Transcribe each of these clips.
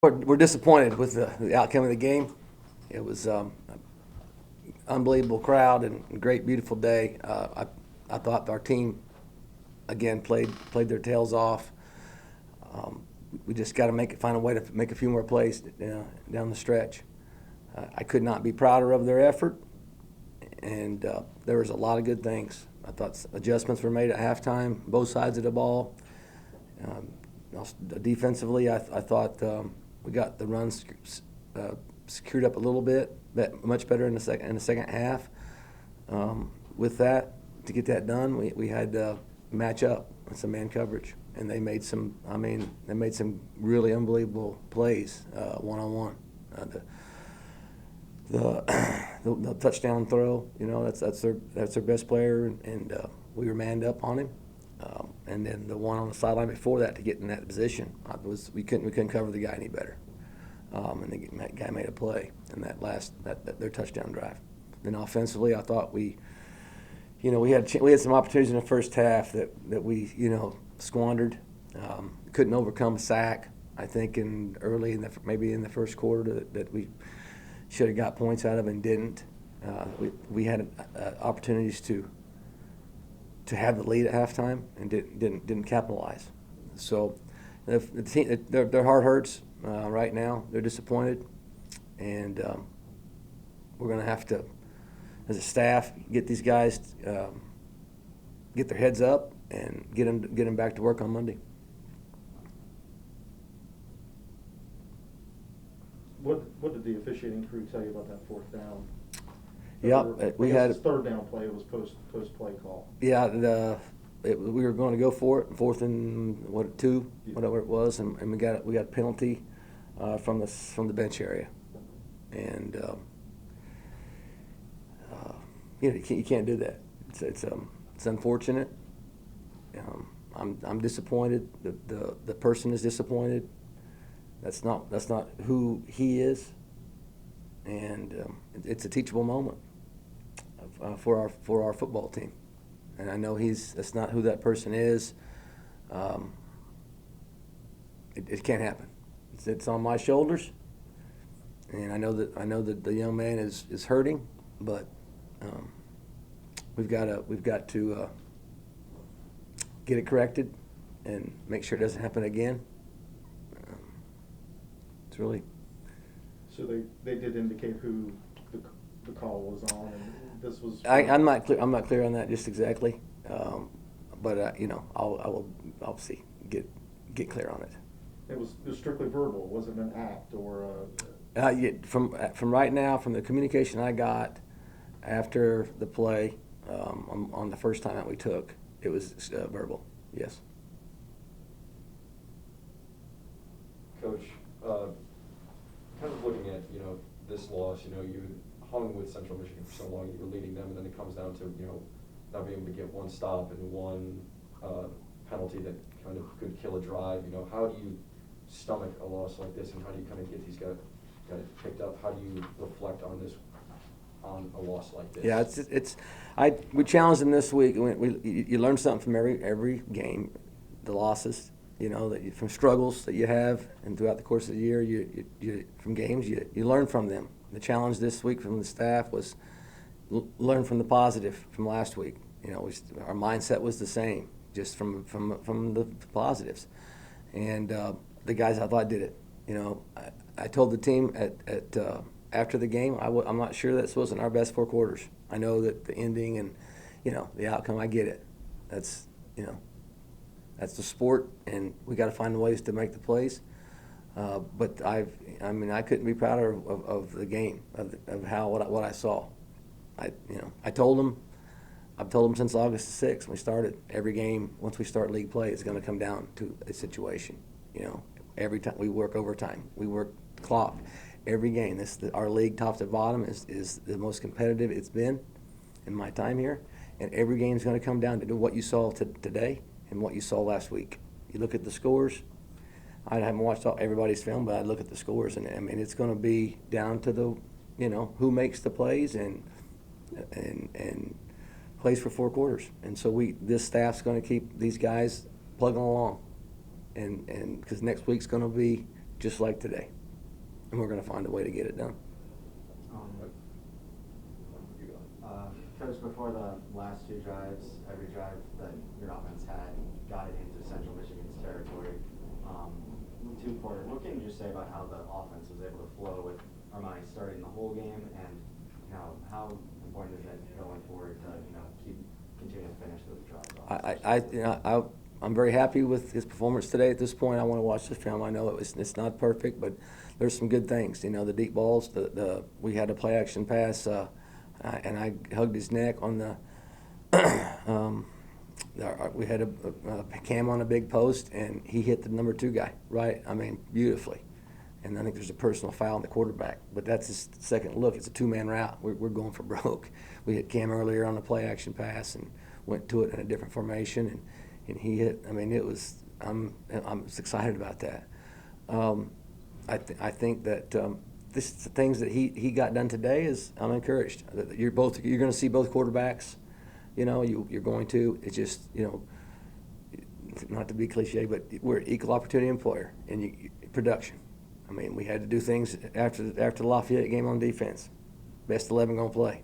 We're disappointed with the outcome of the game. It was unbelievable crowd and great, beautiful day. I thought our team again played their tails off. We just got to find a way to make a few more plays down the stretch. I could not be prouder of their effort, and there was a lot of good things. I thought adjustments were made at halftime, both sides of the ball. Defensively, I thought we got the runs secured up a little bit, but much better in the second half. With that, to get that done, we had to match up with some man coverage, and they made some. They made some really unbelievable plays one-on-one. The touchdown throw, that's their best player, and we were manned up on him. And then the one on the sideline before that to get in that position, we couldn't cover the guy any better. And the guy made a play in their touchdown drive. Then offensively, I thought we had some opportunities in the first half that we squandered. Couldn't overcome a sack. I think maybe in the first quarter that we should have got points out of and didn't. We had opportunities to have the lead at halftime and didn't capitalize. So the team, their heart hurts right now. They're disappointed, and we're going to have to, as a staff, get these guys get their heads up and get them back to work on Monday. What did the officiating crew tell you about that fourth down? Yeah, we had third down play. It was post play call. Yeah, we were going to go for it, fourth and two, whatever it was, and we got a penalty from the bench area, and you can't do that. It's unfortunate. I'm disappointed. The person is disappointed. That's not who he is, and it's a teachable moment for our football team. And I know that's not who that person is. It can't happen. It's on my shoulders, and I know that the young man is hurting, but we've got to get it corrected and make sure it doesn't happen again. It's really. So they did indicate who the call was on, and this was. I'm not clear on that just exactly, but I will obviously get clear on it. It was strictly verbal. It wasn't an act or. From right now, from the communication I got after the play on the first time that we took, it was verbal. Yes. Coach, kind of looking at this loss, you hung with Central Michigan for so long, you were leading them, and then it comes down to not being able to get one stop and one penalty that kind of could kill a drive. How do you stomach a loss like this, and how do you kind of get these guys picked up? How do you reflect on a loss like this? Yeah, we challenged them this week. You learn something from every game, the losses. From struggles that you have, and throughout the course of the year, you from games, you learn from them. The challenge this week from the staff was learn from the positive from last week. Our mindset was the same, just from the positives, and the guys I thought did it. I told the team after the game, I'm not sure this wasn't our best 4 quarters. I know that the ending and the outcome, I get it. That's the sport, and we got to find ways to make the plays. But I couldn't be prouder of the game, of what I saw. I've told them since August the 6th when we started. Every game, once we start league play, is going to come down to a situation. Every time we work overtime, we work the clock. Every game, our league, top to bottom, is the most competitive it's been in my time here. And every game is going to come down to what you saw today and what you saw last week. You look at the scores. I haven't watched everybody's film, but I look at the scores, and it's going to be down to the, who makes the plays and plays for 4 quarters. And so this staff's going to keep these guys plugging along, and because next week's going to be just like today, and we're going to find a way to get it done. You go. Coach, before the last two drives, every drive that your offense had got it into Central Michigan's territory. Two-quarter. What can you just say about how the offense was able to flow with Armani starting the whole game, and how important is that going forward to continue to finish those drives? I'm very happy with his performance today. At this point, I want to watch the film. I know it's not perfect, but there's some good things. The deep balls. We had a play action pass, and I hugged his neck on the. We had a cam on a big post, and he hit the number 2 guy right. I mean, beautifully. And I think there's a personal foul on the quarterback, but that's his second look. It's a 2-man route. We're going for broke. We hit Cam earlier on the play action pass and went to it in a different formation, and he hit. I mean, it was. I'm excited about that. I think that the things that he got done today is I'm encouraged. You're going to see both quarterbacks. You're going to. It's just not to be cliche, but we're an equal opportunity employer in production. I mean, we had to do things after the Lafayette game on defense. Best 11 going to play.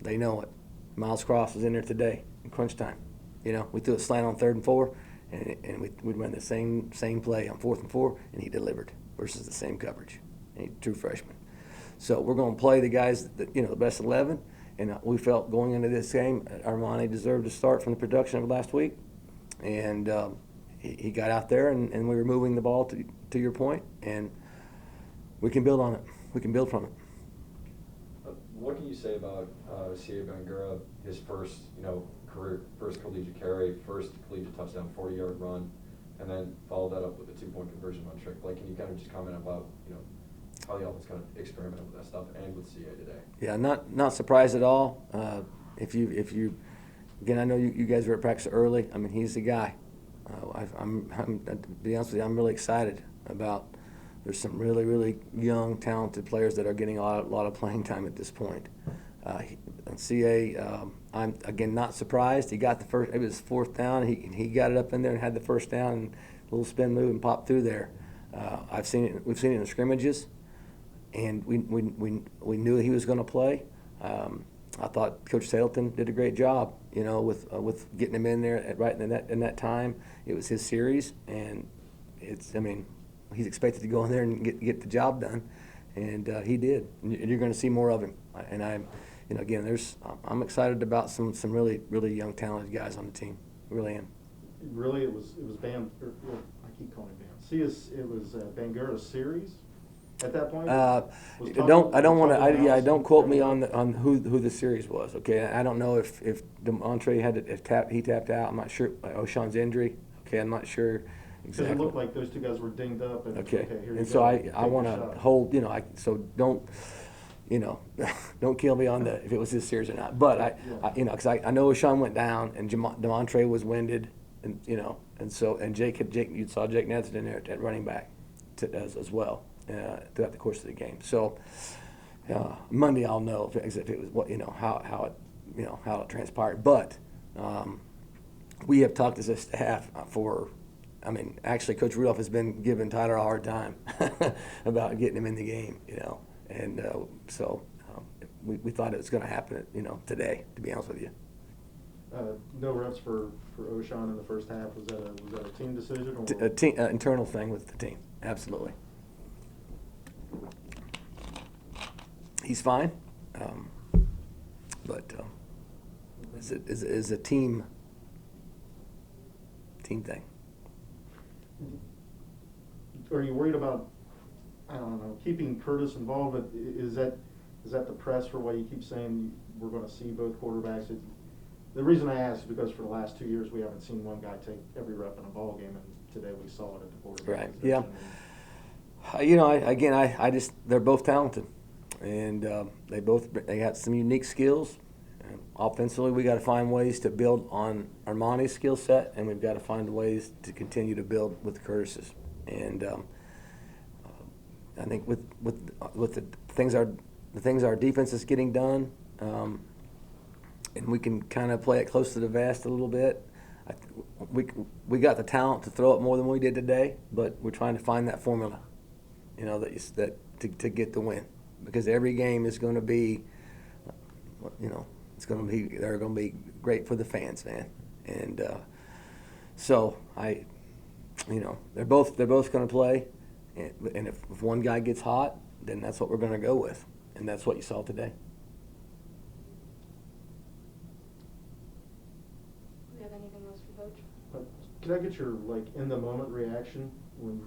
They know it. Miles Cross was in there today in crunch time. We threw a slant on 3rd and 4, and we'd run the same play on 4th and 4, and he delivered versus the same coverage. And he's a true freshman. So we're going to play the guys that the best 11, and we felt going into this game, Armani deserved to start from the production of last week, and he got out there, and we were moving the ball to your point, and we can build on it. We can build from it. What can you say about C.A. Bangura, his first, career, first collegiate carry, first collegiate touchdown, 40-yard run, and then follow that up with a 2-point conversion on trick? Like, can you kind of just comment about, how the offense kind of experimented with that stuff and with C.A. today? Yeah, not surprised at all. If you, again, I know you guys were at practice early. I mean, he's the guy. To be honest with you, I'm really excited about. There's some really, really young, talented players that are getting a lot of playing time at this point. CA, I'm again not surprised. He got the first. It was 4th down. He got it up in there and had the first down, and a little spin move and popped through there. We've seen it in the scrimmages, and we knew he was going to play. I thought Coach Sailton did a great job, with getting him in there right in that time. It was his series, and he's expected to go in there and get the job done, and he did. And you're going to see more of him. And I'm excited about some really, really young, talented guys on the team. I really am. Really, it was Bam. I keep calling him Bam. It was Bangura's series at that point. Don't quote me on who the series was. Okay, I don't know if DeMontre he tapped out. I'm not sure. O'Shawn's injury. Okay, I'm not sure. Exactly. Because it looked like those 2 guys were dinged up. And, okay here and you so go. I want to hold, so don't, don't kill me on if it was his series or not. But because I know O'Shawn went down and DeMontre was winded, and and Jake, you saw Jake Netherton in there at running back as well throughout the course of the game. So Monday I'll know if it was how it transpired. But we have talked as a staff actually, Coach Rudolph has been giving Tyler a hard time about getting him in the game, and so we thought it was going to happen, today. To be honest with you. No reps for O'Shawn in the first half. Was that a team decision or a team internal thing with the team? Absolutely. He's fine, but it's a team thing. Are you worried about, keeping Curtis involved? But is that the press for why you keep saying we're going to see both quarterbacks? The reason I ask is because for the last 2 years we haven't seen one guy take every rep in a ball game, and today we saw it at the quarterback right. position. Yeah. They're both talented, and they got some unique skills. Offensively, we got to find ways to build on Armani's skill set, and we've got to find ways to continue to build with Curtis's. And I think with the things our defense is getting done, and we can kind of play it close to the vest a little bit. We got the talent to throw it more than we did today, but we're trying to find that formula. you know, to get the win, because every game is going to be, you know, they're going to be great for the fans, man. And so you know, they're both going to play, and if one guy gets hot, then that's what we're going to go with, and that's what you saw today. Do we have anything else for Coach? Could I get your in the moment reaction when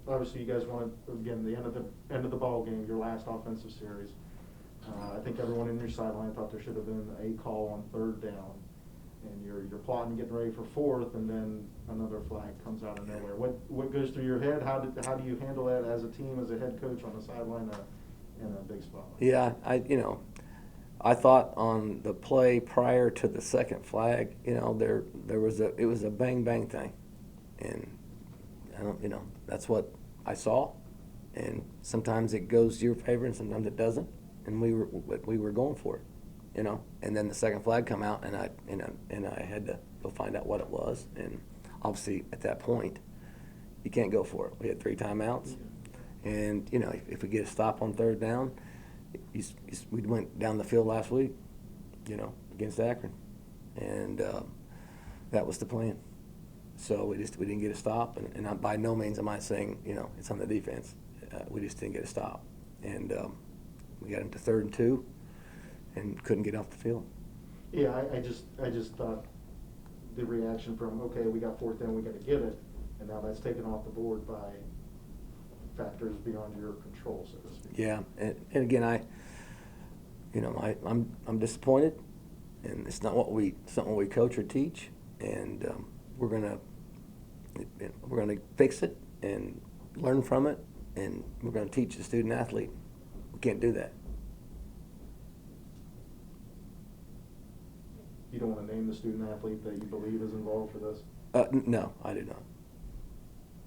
obviously you guys wanted, again, the end of the ball game, your last offensive series. I think everyone in your sideline thought there should have been a call on third down, and you're plotting, getting ready for fourth, and then another flag comes out of nowhere. What goes through your head? How do you handle that as a team, as a head coach on the sideline in a big spot? Yeah, I thought on the play prior to the second flag, you know, it was a bang bang thing, and that's what I saw, and sometimes it goes to your favor and sometimes it doesn't, and we were going for it, you know, and then the second flag come out, and I had to go find out what it was, and obviously at that point you can't go for it. We had 3 timeouts, and you know, if we get a stop on third down, we went down the field last week, you know, against Akron, and that was the plan. So we didn't get a stop, and by no means am I saying, you know, it's on the defense. We just didn't get a stop, and we got into 3rd and 2, and couldn't get off the field. Yeah, I just thought the reaction from, okay, we got 4th down, we got to get it, and now that's taken off the board by factors beyond your control, so to speak. Yeah, and again, I'm disappointed, and it's not what we coach or teach, and we're gonna fix it and learn from it, and we're gonna teach the student athlete we can't do that. You don't want to name the student athlete that you believe is involved for this? No, I do not.